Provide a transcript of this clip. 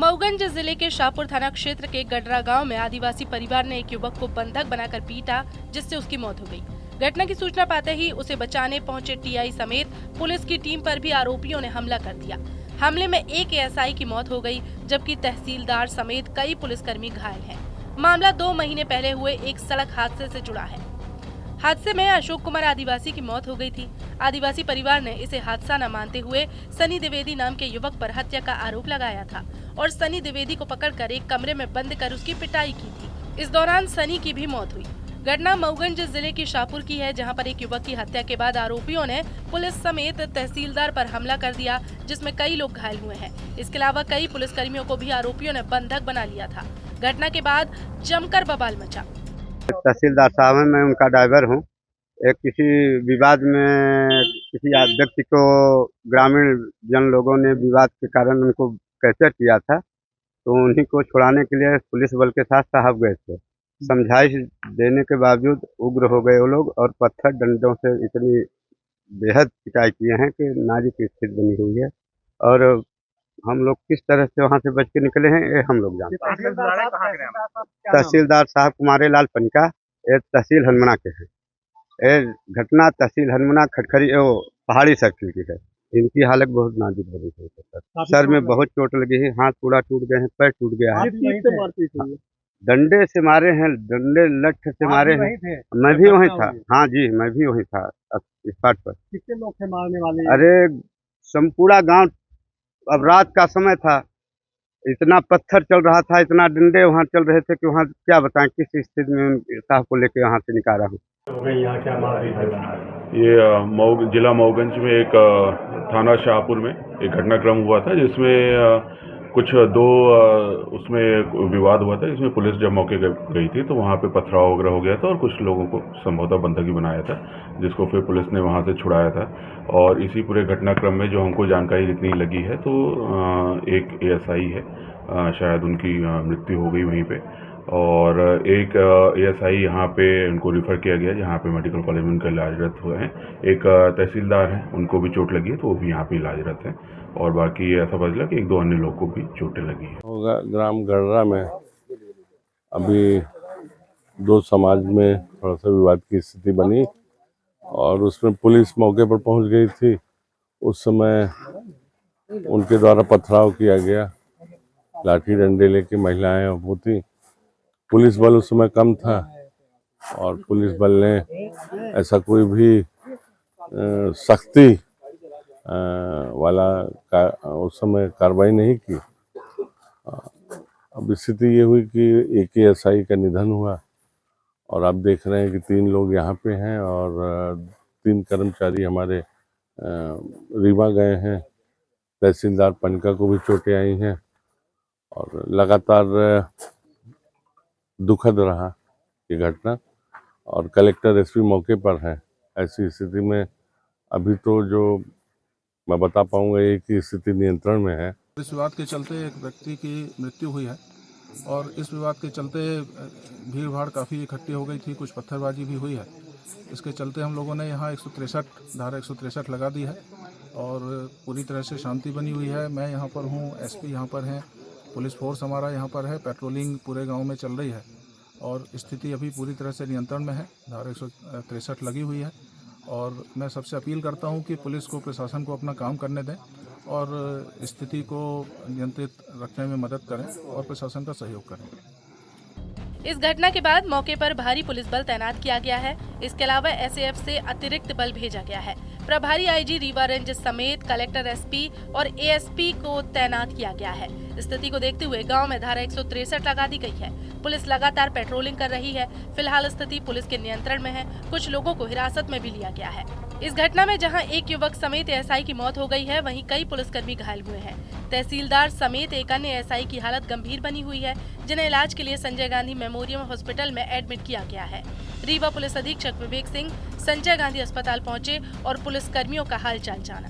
मऊगंज जिले के शाहपुर थाना क्षेत्र के गडरा गांव में आदिवासी परिवार ने एक युवक को बंधक बनाकर पीटा, जिससे उसकी मौत हो गई। घटना की सूचना पाते ही उसे बचाने पहुंचे टीआई समेत पुलिस की टीम पर भी आरोपियों ने हमला कर दिया। हमले में एक एएसआई की मौत हो गई, जबकि तहसीलदार समेत कई पुलिसकर्मी घायल हैं। मामला 2 महीने पहले हुए एक सड़क हादसे से जुड़ा है। हादसे में अशोक कुमार आदिवासी की मौत हो गई थी। आदिवासी परिवार ने इसे हादसा न मानते हुए सनी द्विवेदी नाम के युवक पर हत्या का आरोप लगाया था और सनी द्विवेदी को पकड़कर एक कमरे में बंद कर उसकी पिटाई की थी। इस दौरान सनी की भी मौत हुई। घटना मऊगंज जिले की शाहपुर की है, जहां पर एक युवक की हत्या के बाद आरोपियों ने पुलिस समेत तहसीलदार पर हमला कर दिया, जिसमें कई लोग घायल हुए हैं। इसके अलावा कई पुलिसकर्मियों को भी आरोपियों ने बंधक बना लिया था। घटना के बाद जमकर बवाल मचा। तहसीलदार साहब हैं, मैं उनका ड्राइवर हूँ। एक किसी विवाद में किसी व्यक्ति को ग्रामीण जन लोगों ने विवाद के कारण उनको कैप्चर किया था, तो उन्हीं को छुड़ाने के लिए पुलिस बल के साथ साहब गए थे। समझाइश देने के बावजूद उग्र हो गए वो लोग और पत्थर डंडों से इतनी बेहद पिटाई किए हैं कि नाजुक स्थिति बनी हुई है। और हम लोग किस तरह से वहाँ से बच के निकले हैं, ये हम लोग जानते हैं। तहसीलदार साहब कुमारे लाल पनिका, ये तहसील हनुमना के हैं। ये घटना तहसील हनुमना खटखरी पहाड़ी सर्किल की है। इनकी हालत बहुत नाजुक बनी हुई है। सर में बहुत चोट लगी है, हाथ पूरा टूट गए हैं, पैर टूट गया है। डंडे से मारे हैं, डंडे लठ से मारे हैं। मैं भी वहीं था। हाँ जी, मैं भी वहीं था स्पॉट पर। कितने लोग थे मारने वाले? अरे संपूर्ण गांव, अब रात का समय था, इतना पत्थर चल रहा था, इतना डंडे वहाँ चल रहे थे कि वहाँ क्या बताएं किस स्थिति में उन साहब को लेके यहाँ से निकाला हूँ। ये जिला मऊगंज में एक थाना शाहपुर में एक घटनाक्रम हुआ था, जिसमें कुछ उसमें विवाद हुआ था। इसमें पुलिस जब मौके गई थी तो वहाँ पे पथराव वगैरह हो गया था और कुछ लोगों को संभवतः बंधक ही बनाया था, जिसको फिर पुलिस ने वहाँ से छुड़ाया था। और इसी पूरे घटनाक्रम में जो हमको जानकारी जितनी लगी है, तो एक एएसआई है, शायद उनकी मृत्यु हो गई वहीं पे, और एक एएसआई यहाँ पे उनको रिफ़र किया गया, जहाँ पे मेडिकल कॉलेज में उनका इलाजरत हुए हैं। एक तहसीलदार हैं, उनको भी चोट लगी है, तो वो भी यहाँ पे इलाजरत हैं। और बाकी ऐसा पता चला कि 1-2 अन्य लोगों को भी चोटें लगी है। ग्राम गडरा में अभी 2 समाज में थोड़ा सा विवाद की स्थिति बनी और उसमें पुलिस मौके पर पहुंच गई थी। उस समय उनके द्वारा पथराव किया गया, लाठी डंडे लेके महिलाएं वो थी। पुलिस बल उस समय कम था और पुलिस बल ने ऐसा कोई भी सख्ती वाला उस समय कार्रवाई नहीं की। अब स्थिति ये हुई कि एक एएसआई का निधन हुआ और आप देख रहे हैं कि 3 लोग यहाँ पे हैं और 3 कर्मचारी हमारे रीवा गए हैं। तहसीलदार पनिका को भी चोटें आई हैं और लगातार दुखद रहा ये घटना। और कलेक्टर एसपी मौके पर हैं। ऐसी स्थिति में अभी तो जो मैं बता पाऊंगा ये कि स्थिति नियंत्रण में है। इस विवाद के चलते एक व्यक्ति की मृत्यु हुई है और इस विवाद के चलते भीड़ भाड़ काफ़ी इकट्ठी हो गई थी, कुछ पत्थरबाजी भी हुई है। इसके चलते हम लोगों ने यहाँ 163 धारा 163 लगा दी है और पूरी तरह से शांति बनी हुई है। मैं यहाँ पर हूँ, एसपी यहाँ पर हैं, पुलिस फोर्स हमारा यहाँ पर है, पेट्रोलिंग पूरे गाँव में चल रही है और स्थिति अभी पूरी तरह से नियंत्रण में है। धारा 163 लगी हुई है और मैं सबसे अपील करता हूं कि पुलिस को, प्रशासन को अपना काम करने दें और स्थिति को नियंत्रित रखने में मदद करें और प्रशासन का सहयोग करें। इस घटना के बाद मौके पर भारी पुलिस बल तैनात किया गया है। इसके अलावा एसएएफ से अतिरिक्त बल भेजा गया है। प्रभारी आईजी रीवा रेंज समेत कलेक्टर, एसपी और एएसपी को तैनात किया गया है। स्थिति को देखते हुए गांव में धारा 163 लगा दी गई है। पुलिस लगातार पेट्रोलिंग कर रही है। फिलहाल स्थिति पुलिस के नियंत्रण में है। कुछ लोगों को हिरासत में भी लिया गया है। इस घटना में जहां एक युवक समेत एएसआई की मौत हो गई है, वहीं कई पुलिसकर्मी घायल हुए हैं। तहसीलदार समेत एक अन्य एएसआई की हालत गंभीर बनी हुई है, जिन्हें इलाज के लिए संजय गांधी मेमोरियल हॉस्पिटल में एडमिट किया गया है। रीवा पुलिस अधीक्षक विवेक सिंह संजय गांधी अस्पताल पहुंचे और पुलिसकर्मियों का हालचाल जाना।